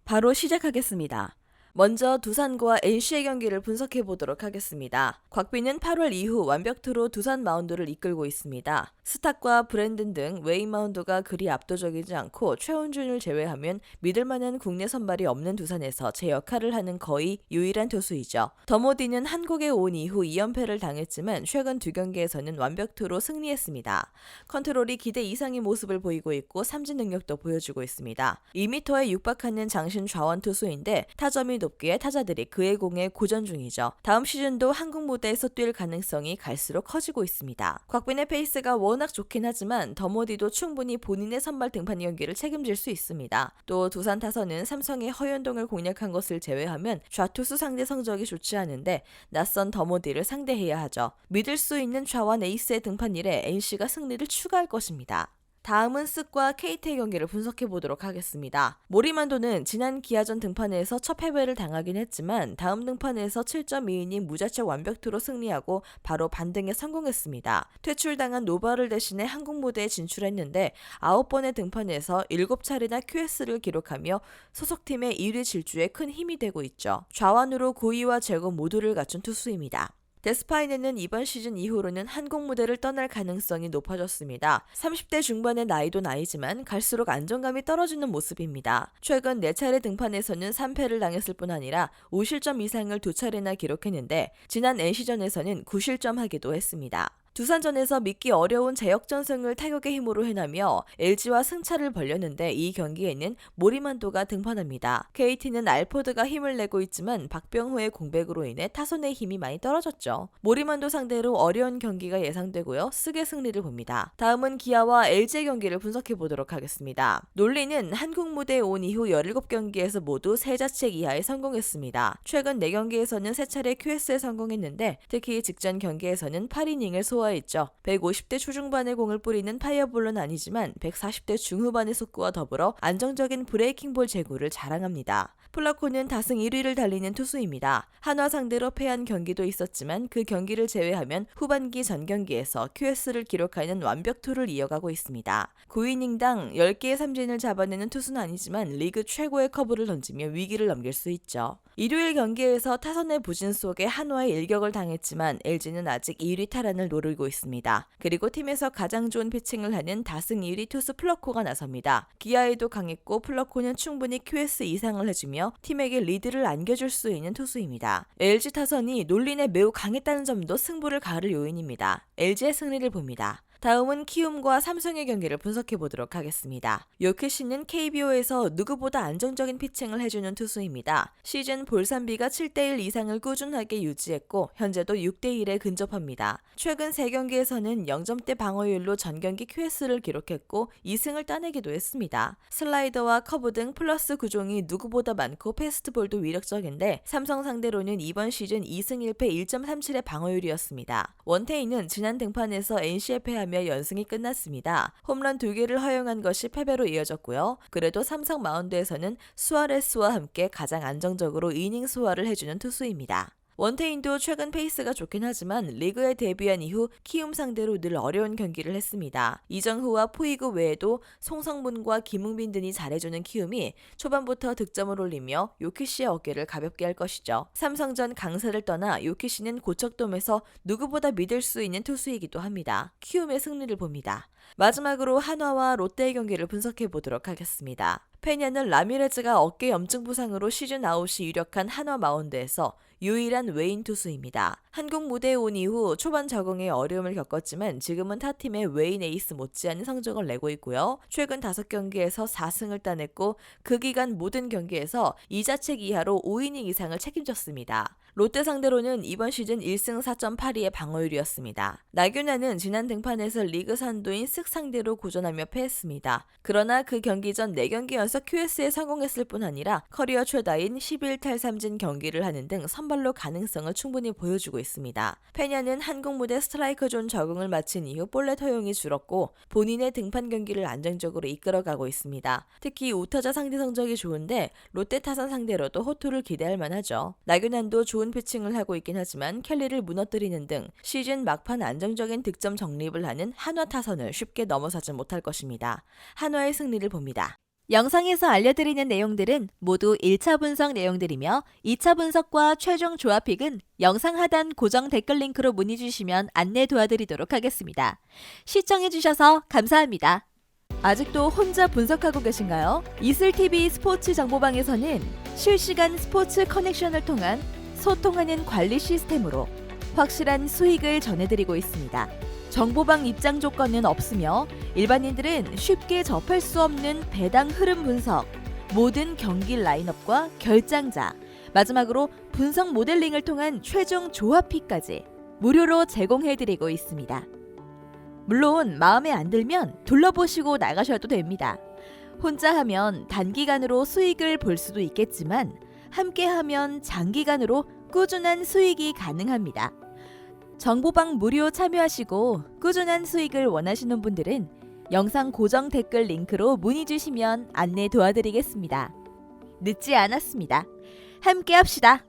바로 시작하겠습니다. 먼저 두산과 NC의 경기를 분석해 보도록 하겠습니다. 곽빈은 8월 이후 완벽투로 두산 마운드를 이끌고 있습니다. 스탁과 브랜든 등 외인 마운드가 그리 압도적이지 않고 최원준을 제외하면 믿을만한 국내 선발이 없는 두산에서 제 역할을 하는 거의 유일한 투수이죠. 더모디는 한국에 온 이후 2연패를 당했지만 최근 두 경기에서는 완벽투로 승리했습니다. 컨트롤이 기대 이상의 모습을 보이고 있고 삼진 능력도 보여주고 있습니다. 2m에 육박하는 장신 좌완 투수인데 타점이 높기에 타자들이 그의 공에 고전 중이죠. 다음 시즌도 한국 무대에서 뛸 가능성이 갈수록 커지고 있습니다. 곽빈의 페이스가 워낙 좋긴 하지만 더모디도 충분히 본인의 선발 등판 경기를 책임질 수 있습니다. 또 두산 타선은 삼성의 허윤동을 공략한 것을 제외하면 좌투수 상대 성적이 좋지 않은데 낯선 더모디를 상대해야 하죠. 믿을 수 있는 좌완 에이스의 등판일에 NC가 승리를 추가할 것입니다. 다음은 쓱과 KT의 경기를 분석해 보도록 하겠습니다. 모리만도는 지난 기아전 등판에서 첫 패배를 당하긴 했지만 다음 등판에서 7.2이닝 무자책 완벽투로 승리하고 바로 반등에 성공했습니다. 퇴출당한 노바를 대신해 한국 무대에 진출했는데 9번의 등판에서 7차례나 QS를 기록하며 소속팀의 1위 질주에 큰 힘이 되고 있죠. 좌완으로 고의와 제거 모두를 갖춘 투수입니다. 데스파이네는 이번 시즌 이후로는 한국 무대를 떠날 가능성이 높아졌습니다. 30대 중반의 나이도 나이지만 갈수록 안정감이 떨어지는 모습입니다. 최근 4차례 등판에서는 3패를 당했을 뿐 아니라 5실점 이상을 2차례나 기록했는데 지난 NC전에서는 9실점하기도 했습니다. 두산전에서 믿기 어려운 제역전승을 타격의 힘으로 해내며 LG와 승차를 벌렸는데 이 경기에는 모리만도가 등판합니다. KT는 알포드가 힘을 내고 있지만 박병호의 공백으로 인해 타선의 힘이 많이 떨어졌죠. 모리만도 상대로 어려운 경기가 예상되고요. 쓰게 승리를 봅니다. 다음은 기아와 LG의 경기를 분석해 보도록 하겠습니다. 논리는 한국 무대에 온 이후 17경기에서 모두 3자책 이하에 성공했습니다. 최근 4경기에서는 3차례 QS에 성공했는데 특히 직전 경기에서는 8이닝을 소화했죠. 150대 초중반의 공을 뿌리는 파이어볼은 아니지만 140대 중후반의 속구와 더불어 안정적인 브레이킹볼 제구를 자랑합니다. 플라코는 다승 1위를 달리는 투수입니다. 한화 상대로 패한 경기도 있었지만 그 경기를 제외하면 후반기 전 경기에서 QS를 기록하는 완벽투를 이어가고 있습니다. 9이닝당 10개의 삼진을 잡아내는 투수는 아니지만 리그 최고의 커브를 던지며 위기를 넘길 수 있죠. 일요일 경기에서 타선의 부진 속에 한화에 일격을 당했지만 LG는 아직 2위 탈환을 노리고 있습니다. 그리고 팀에서 가장 좋은 피칭을 하는 다승 1위 투수 플러코가 나섭니다. 기아에도 강했고 플러코는 충분히 QS 이상을 해주며 팀에게 리드를 안겨줄 수 있는 투수입니다. LG 타선이 논린에 매우 강했다는 점도 승부를 가를 요인입니다. LG의 승리를 봅니다. 다음은 키움과 삼성의 경기를 분석해 보도록 하겠습니다. 요키시는 KBO에서 누구보다 안정적인 피칭을 해주는 투수입니다. 시즌 볼산비가 7대1 이상을 꾸준하게 유지했고 현재도 6대1에 근접합니다. 최근 3경기에서는 0점대 방어율로 전경기 QS를 기록했고 2승을 따내기도 했습니다. 슬라이더와 커브 등 플러스 구종이 누구보다 많고 패스트볼도 위력적인데 삼성 상대로는 이번 시즌 2승 1패 1.37의 방어율이었습니다. 원태인은 지난 등판에서 NC에 패하며 연승이 끝났습니다. 홈런 2개를 허용한 것이 패배로 이어졌고요. 그래도 삼성 마운드에서는 수아레스와 함께 가장 안정적으로 이닝 소화를 해주는 투수입니다. 원태인도 최근 페이스가 좋긴 하지만 리그에 데뷔한 이후 키움 상대로 늘 어려운 경기를 했습니다. 이정후와 포이그 외에도 송성문과 김웅빈 등이 잘해주는 키움이 초반부터 득점을 올리며 요키시의 어깨를 가볍게 할 것이죠. 삼성전 강세를 떠나 요키시는 고척돔에서 누구보다 믿을 수 있는 투수이기도 합니다. 키움의 승리를 봅니다. 마지막으로 한화와 롯데의 경기를 분석해 보도록 하겠습니다. 페냐는 라미레즈가 어깨 염증 부상으로 시즌 아웃이 유력한 한화 마운드에서 유일한 외인 투수입니다. 한국 무대에 온 이후 초반 적응에 어려움을 겪었지만 지금은 타팀의 외인 에이스 못지않은 성적을 내고 있고요. 최근 5경기에서 4승을 따냈고 그 기간 모든 경기에서 2자책 이하로 5이닝 이상을 책임졌습니다. 롯데 상대로는 이번 시즌 1승 4.82의 방어율이었습니다. 나균아는 지난 등판에서 리그 선두인 쓱 상대로 고전하며 패했습니다. 그러나 그 경기 전 4경기 연속 QS에 성공했을 뿐 아니라 커리어 최다인 11탈삼진 경기를 하는 등 선발로 가능성을 충분히 보여주고 있습니다. 페냐는 한국 무대 스트라이커 존 적응을 마친 이후 볼넷 허용이 줄었고 본인의 등판 경기를 안정적으로 이끌어가고 있습니다. 특히 우타자 상대 성적이 좋은데 롯데 타선 상대로도 호투를 기대할 만하죠. 나균안도 좋은 피칭을 하고 있긴 하지만 켈리를 무너뜨리는 등 시즌 막판 안정적인 득점 정립을 하는 한화 타선을 쉽게 넘어서지 못할 것입니다. 한화의 승리를 봅니다. 영상에서 알려드리는 내용들은 모두 1차 분석 내용들이며 2차 분석과 최종 조합픽은 영상 하단 고정 댓글 링크로 문의 주시면 안내 도와드리도록 하겠습니다. 시청해주셔서 감사합니다. 아직도 혼자 분석하고 계신가요? 이슬TV 스포츠 정보방에서는 실시간 스포츠 커넥션을 통한 소통하는 관리 시스템으로 확실한 수익을 전해드리고 있습니다. 정보방 입장 조건은 없으며 일반인들은 쉽게 접할 수 없는 배당 흐름 분석, 모든 경기 라인업과 결장자, 마지막으로 분석 모델링을 통한 최종 조합픽까지 무료로 제공해드리고 있습니다. 물론 마음에 안 들면 둘러보시고 나가셔도 됩니다. 혼자 하면 단기간으로 수익을 볼 수도 있겠지만 함께 하면 장기간으로 꾸준한 수익이 가능합니다. 정보방 무료 참여하시고 꾸준한 수익을 원하시는 분들은 영상 고정 댓글 링크로 문의 주시면 안내 도와드리겠습니다. 늦지 않았습니다. 함께 합시다.